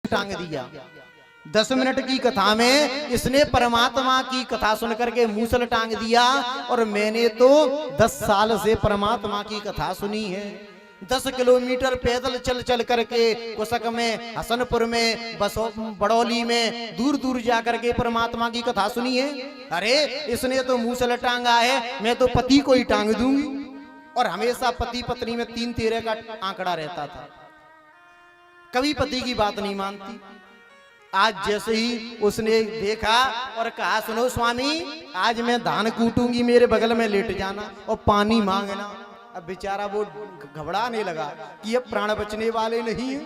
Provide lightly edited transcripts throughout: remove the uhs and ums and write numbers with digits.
टांग दिया। 10 मिनट की कथा में इसने परमात्मा की कथा सुनकर के मूसल टांग दिया। और मैंने तो 10 साल से परमात्मा की कथा सुनी है। 10 किलोमीटर पैदल चल चल करके कुसक में, हसनपुर में, बड़ौली में दूर दूर जा करके परमात्मा की कथा सुनी है। अरे इसने तो मूसल टांगा है, मैं तो पति को ही टांग दूंगी। और हमेशा पति पत्नी में 3-13 का आंकड़ा रहता था, कभी पति की बात नहीं मानती। आज जैसे ही उसने देखा और कहा, सुनो स्वामी, आज मैं धान कूटूंगी, मेरे बगल में लेट जाना और पानी मांगना। अब बेचारा वो घबराने लगा कि अब प्राण बचने वाले नहीं है।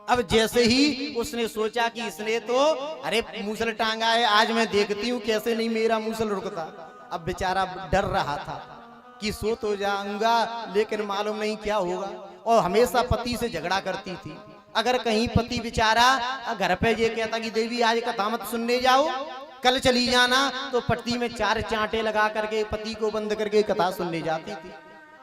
अब जैसे ही उसने सोचा कि इसने तो अरे मूसल टांगा है, आज मैं देखती हूँ कैसे नहीं मेरा मूसल रुकता। अब बेचारा डर रहा था कि सो तो जाऊंगा, लेकिन मालूम नहीं क्या होगा। और हमेशा पति से झगड़ा करती थी। अगर कहीं पति बेचारा घर पे ये कहता कि देवी आज कथा मत सुनने जाओ, कल चली जाना, तो पट्टी में 4 चांटे लगा करके पति को बंद करके कथा सुनने जाती थी।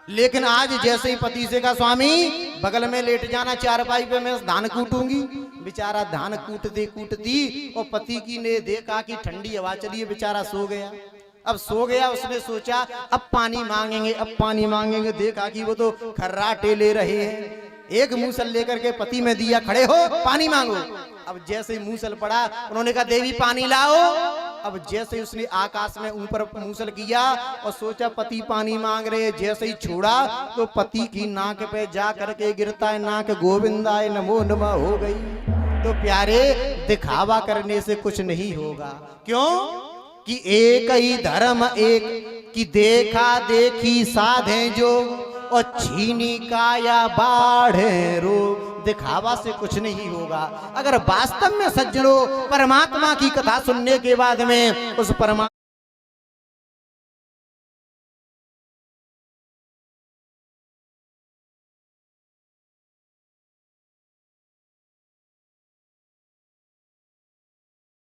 लेकिन आज जैसे ही पति से कहा, स्वामी बगल में लेट जाना, 4पाई पे मैं धान कूटूंगी, बेचारा धान कूटती और पति की ने देखा कि ठंडी हवा चली है, बेचारा सो गया। अब सो गया, उसने सोचा अब पानी मांगेंगे, अब पानी मांगेंगे। देखा कि वो तो खर्राटे ले रहे हैं। एक मूसल लेकर के पति में दिया, खड़े हो पानी मांगो। अब जैसे ही मूसल पड़ा, उन्होंने कहा देवी पानी लाओ। अब जैसे ही उसने आकाश में ऊपर मूसल किया और सोचा पति पानी मांग रहे, जैसे ही छोड़ा तो पति की नाक पे जा करके गिरता है, नाक गोविंदाय नमो नमः हो गई। तो प्यारे, दिखावा करने से कुछ नहीं होगा। क्यों कि एक ही धर्म एक की देखा देखी साधे जो, और छीनी काया बाढ़े रो। दिखावा से कुछ नहीं होगा। अगर वास्तव में सज्जनों परमात्मा की कथा सुनने के बाद में उस परमात्मा